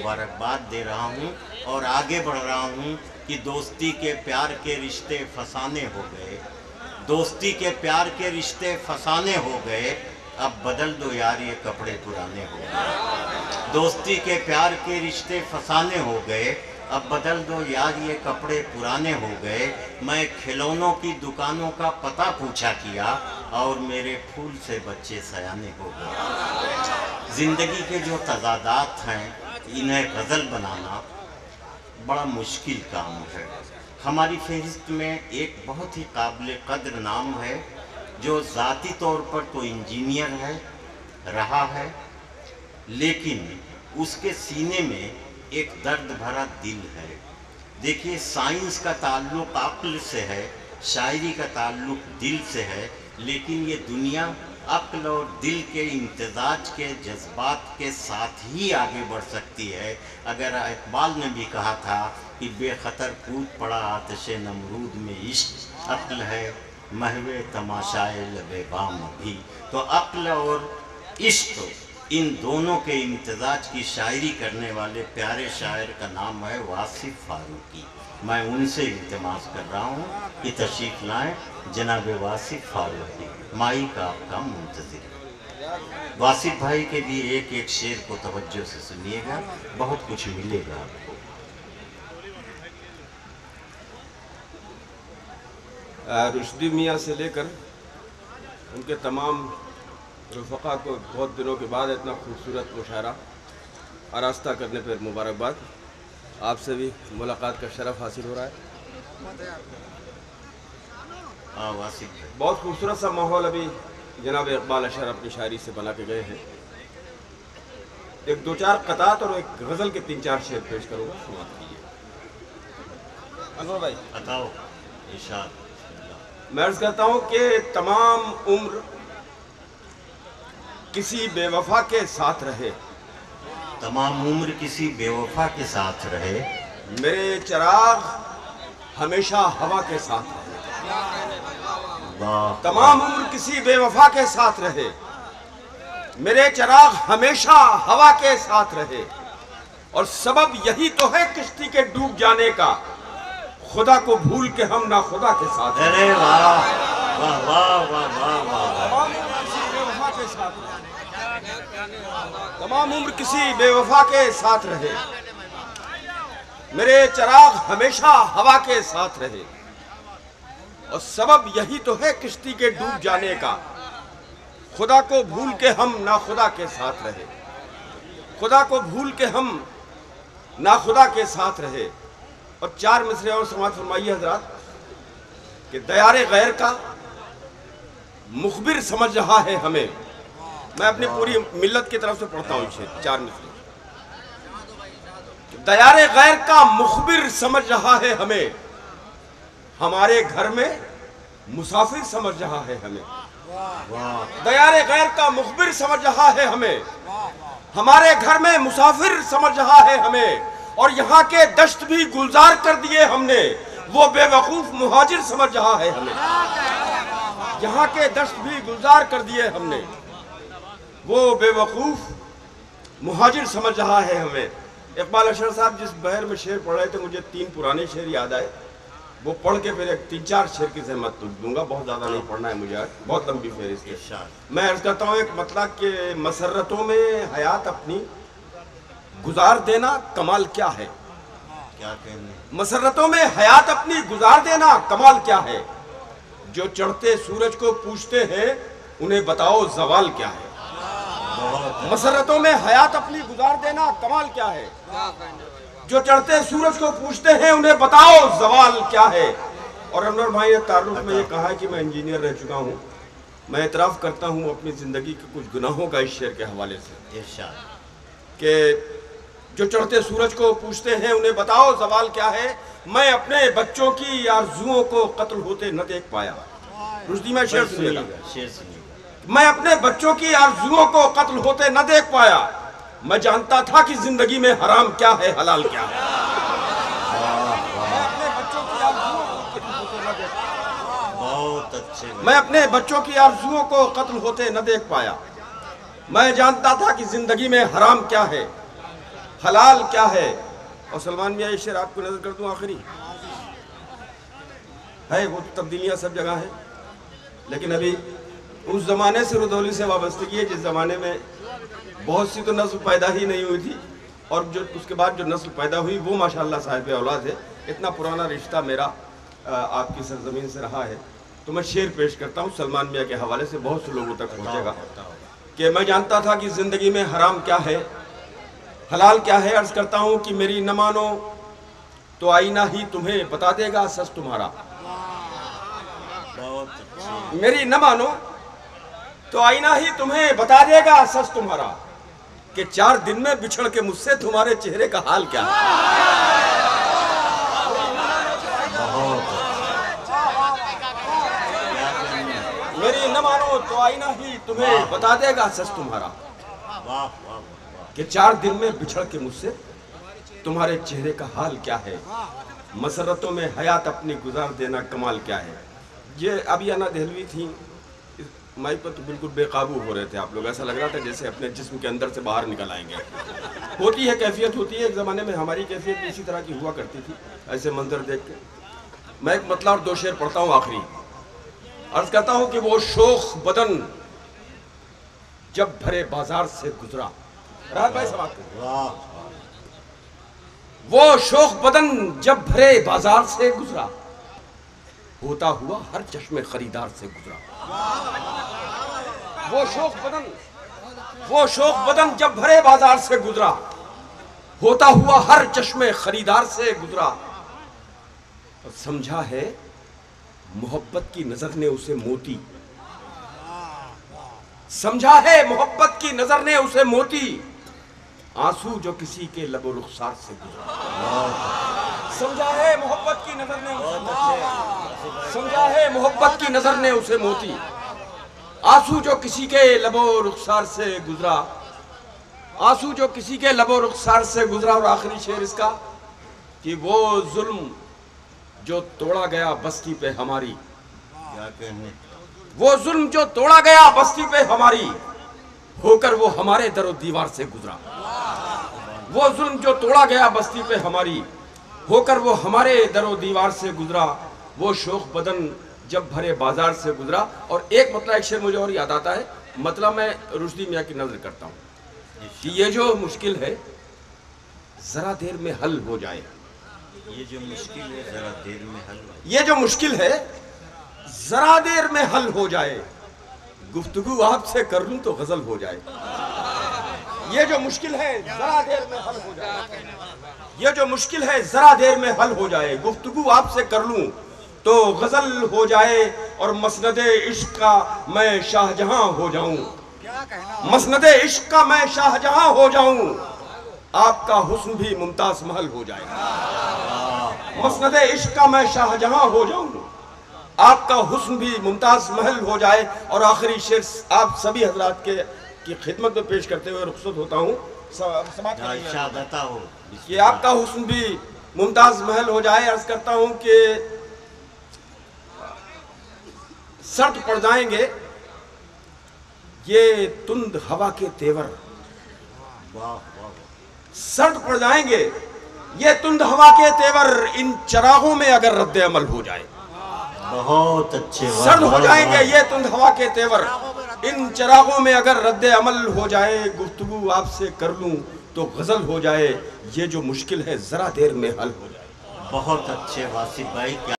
मुबारकबाद दे रहा हूँ और आगे बढ़ रहा हूँ कि दोस्ती के प्यार के रिश्ते फसाने हो गए, दोस्ती के प्यार के रिश्ते फसाने हो गए, अब बदल दो यार ये कपड़े पुराने हो गए। दोस्ती के प्यार के रिश्ते फसाने हो गए, अब बदल दो यार ये कपड़े पुराने हो गए। मैं खिलौनों की दुकानों का पता पूछा किया और मेरे फूल से बच्चे सयाने हो गए। ज़िंदगी के जो तज़ादात हैं इन्हें गज़ल बनाना बड़ा मुश्किल काम है। हमारी फहरिस्त में एक बहुत ही काबिल कद्र नाम है जो ज़ाती तौर पर तो इंजीनियर है, रहा है, लेकिन उसके सीने में एक दर्द भरा दिल है। देखिए, साइंस का ताल्लुक़ अक्ल से है, शायरी का ताल्लुक़ दिल से है, लेकिन ये दुनिया अक्ल और दिल के इम्तिजाज के जज्बात के साथ ही आगे बढ़ सकती है। अगर इकबाल ने भी कहा था कि बेखतर कूद पड़ा आतिशे नमरूद में इश्क, अक्ल है महवे तमाशाए लबे बाम भी। तो अक्ल और इश्क, इन दोनों के इम्तिजाज की शायरी करने वाले प्यारे शायर का नाम है वासिफ फारूकी। मैं उनसे इल्तिमास कर रहा हूँ कि तशरीफ़ लाएँ जनाब वासिफ फारूकी। माई का आपका मुंतज़िर। वासिफ भाई के भी एक एक शेर को तवज्जो से सुनिएगा, बहुत कुछ मिलेगा आपको। रुश्दी मियाँ से लेकर उनके तमाम रफ़क़ा को बहुत दिनों के बाद इतना खूबसूरत मुशायरा आरास्ता करने पर मुबारकबाद। आपसे भी मुलाकात का शरफ़ हासिल हो रहा है। बहुत खूबसूरत सा माहौल अभी जनाब इकबाल अशर अपनी शायरी से बना के गए हैं। एक दो चार क़तात और एक गज़ल के तीन चार शेर पेश करूँगा, समाप्त कीजिए। अनवर भाई बताओ। इरशाद। मैं अर्ज़ करता हूँ कि तमाम उम्र किसी बेवफा के साथ रहे, तमाम उम्र किसी बेवफा के साथ रहे, मेरे चिराग हमेशा हवा के साथ रहे। तमाम उम्र किसी बेवफा के साथ रहे, मेरे चिराग हमेशा हवा के साथ रहे, और सबब यही तो है किश्ती के डूब जाने का, खुदा को भूल के हम ना खुदा के साथ। अरे वाह वाह वाह वाह वाह वाह। तमाम उम्र किसी बेवफा के साथ रहे, मेरे चिराग हमेशा हवा के साथ रहे, और सबब यही तो है किश्ती के डूब जाने का, खुदा को भूल के हम ना खुदा के साथ रहे, खुदा को भूल के हम ना खुदा के साथ रहे। और चार मिसरे और समाअत फरमाइए हजरात कि दयारे गैर का मुखबिर समझ रहा है हमें। मैं अपनी पूरी मिल्लत की तरफ से पढ़ता हूँ इसे, चार मिसरे। दयारे गैर का मुखबिर समझ रहा है हमें, हमारे घर में मुसाफिर समझ रहा है हमें। दयारे गैर का मुखबिर समझ रहा है हमें, हमारे घर में मुसाफिर समझ रहा है हमें, और यहाँ के दश्त भी गुलजार कर दिए हमने, वो बेवकूफ मुहाजिर समझ रहा है हमें। यहाँ के दश्त भी गुलजार कर दिए हमने, वो बेवकूफ मुहाजिर समझ रहा है हमें। इकबाल अशर साहब जिस बहर में शेर पढ़ रहे थे, मुझे तीन पुराने शेर याद आए, वो पढ़ के फिर एक तीन चार शेर की जहमत दूंगा। बहुत ज़्यादा नहीं पढ़ना है मुझे आज, बहुत लंबी फेरिस्त है। मैं अर्ज करता हूँ एक मतलब कि मसरतों में हयात अपनी गुजार देना कमाल क्या है। क्या कहने। मसरतों में हयात अपनी गुजार देना कमाल क्या है, जो चढ़ते सूरज को पूछते हैं उन्हें बताओ जवाल क्या है। मसरतों में हयात अपनी गुजार देना कमाल क्या है, जो चढ़ते सूरज को पूछते हैं उन्हें बताओ जवाल क्या है। और अनवर भाई ने तारुफ में ये कहा कि मैं इंजीनियर रह चुका हूँ। मैं एतराफ़ करता हूँ अपनी ज़िंदगी के कुछ गुनाहों का इस शेर के हवाले से, कि जो चढ़ते सूरज को पूछते हैं उन्हें बताओ सवाल क्या है। मैं अपने बच्चों की आरज़ुओं को कत्ल होते न देख पाया। रुश्दी में शेर सुनिएगा। मैं अपने बच्चों की आरज़ुओं को कत्ल होते न देख पाया, मैं जानता था कि जिंदगी में हराम क्या है हलाल क्या है। मैं अपने बच्चों की आरज़ुओं को कत्ल होते न देख पाया, मैं जानता था कि जिंदगी में हराम क्या है। हलाल क्या है। और सलमान मियाँ, ये शेर आपको नजर कर दूं आखिरी है, वो तब्दीलियाँ सब जगह हैं, लेकिन अभी उस ज़माने से रुदौली से वाबस्तगी है जिस ज़माने में बहुत सी तो नस्ल पैदा ही नहीं हुई थी, और जो उसके बाद जो नस्ल पैदा हुई वो माशाअल्लाह साहिब औलाद है। इतना पुराना रिश्ता मेरा आपकी सरजमीन से रहा है। तो मैं शेर पेश करता हूँ सलमान मियाँ के हवाले से, बहुत से लोगों तक पहुँचेगा। कि मैं जानता था कि ज़िंदगी में हराम क्या है, हलाल क्या है। अर्ज़ करता हूँ कि मेरी न मानो तो आईना ही तुम्हें बता देगा सच तुम्हारा। मेरी न मानो तो आईना ही तुम्हें बता देगा सच तुम्हारा, कि 4 दिन में बिछड़ के मुझसे तुम्हारे चेहरे का हाल क्या है। मेरी न मानो तो आईना ही तुम्हें बता देगा सच तुम्हारा, कि 4 दिन में बिछड़ के मुझसे तुम्हारे चेहरे का हाल क्या है। मसरतों में हयात अपनी गुजार देना कमाल क्या है। ये अभी अना दहलवी थी, माइक पर तो बिल्कुल बेकाबू हो रहे थे आप लोग, ऐसा लग रहा था जैसे अपने जिस्म के अंदर से बाहर निकल आएंगे। होती है, कैफियत होती है। एक ज़माने में हमारी कैफियत भी इसी तरह की हुआ करती थी, ऐसे मंजर देख के। मैं एक मतलब और 2 शेर पढ़ता हूँ आखिरी। अर्ज करता हूँ कि वो शोख बदन जब भरे बाजार से गुजरा। राहत भाई समाप्त करें। वो शोख बदन जब भरे बाजार से गुजरा, होता हुआ हर चश्मे खरीदार से गुजरा। वो शोख बदन जब भरे बाजार से गुजरा, होता हुआ हर चश्मे खरीदार से गुजरा। और समझा है मोहब्बत की नजर ने उसे मोती, समझा है मोहब्बत की नजर ने उसे मोती, आंसू जो किसी के लबो रुखसार से गुजरा। समझा है मोहब्बत की नजर ने उसे मोती, समझा है मोहब्बत की नजर ने उसे मोती, आंसू जो किसी के लबो रुखसार से गुजरा। आंसू जो किसी के लबो रुखसार से गुजरा। और आखिरी शेर इसका कि वो जुल्म जो तोड़ा गया बस्ती पे हमारी, क्या कहने, वो जुल्म जो तोड़ा गया बस्ती पे हमारी, होकर वो हमारे दरो दीवार से गुजरा। वो जुल्म जो तोड़ा गया बस्ती पे हमारी, होकर वो हमारे दरो दीवार से गुजरा। वो शोख बदन जब भरे बाजार से गुजरा। और एक मतलब एक शेर मुझे और याद आता है, मतलब मैं रुश्दी मियाँ की नजर करता हूँ कि ये जो मुश्किल है जरा देर में हल हो जाए। ये जो मुश्किल है जरा देर में हल, ये जो मुश्किल है जरा देर में हल हो जाए, गुफ्तगू आपसे कर लूं तो गजल हो जाए। ये जो मुश्किल है जरा देर में हल हो जाए, ये जो मुश्किल है जरा देर में हल हो जाए, गुफ्तगू आपसे कर लूं तो गजल हो जाए। और मसनदे इश्क का मैं शाहजहां हो जाऊं, मसनदे इश्क का मैं शाहजहां हो जाऊं, आपका हुस्न भी मुमताज महल हो जाए। मसनदे इश्क का मैं शाहजहां हो जाऊं, आपका हुस्न भी मुमताज महल हो जाए। और आखिरी शेर आप सभी हजरात के की खिदमत में पेश करते हुए रुखसत होता हूँ। कि आपका हुस्न भी मुमताज महल हो जाए। अर्ज करता हूँ कि सर्द पड़ जाएंगे ये तुंद हवा के तेवर, सर्द पड़ जाएंगे ये तुंद हवा के तेवर, इन चरागों में अगर रद्द अमल हो जाए। बहुत अच्छे, सर्द हो जाएंगे ये तुंद हवा के तेवर, इन चरागों में अगर रद्द अमल हो जाए, गुफ्तगू आपसे कर लूं तो गजल हो जाए, ये जो मुश्किल है जरा देर में हल हो जाए। बहुत अच्छे वासिफ भाई।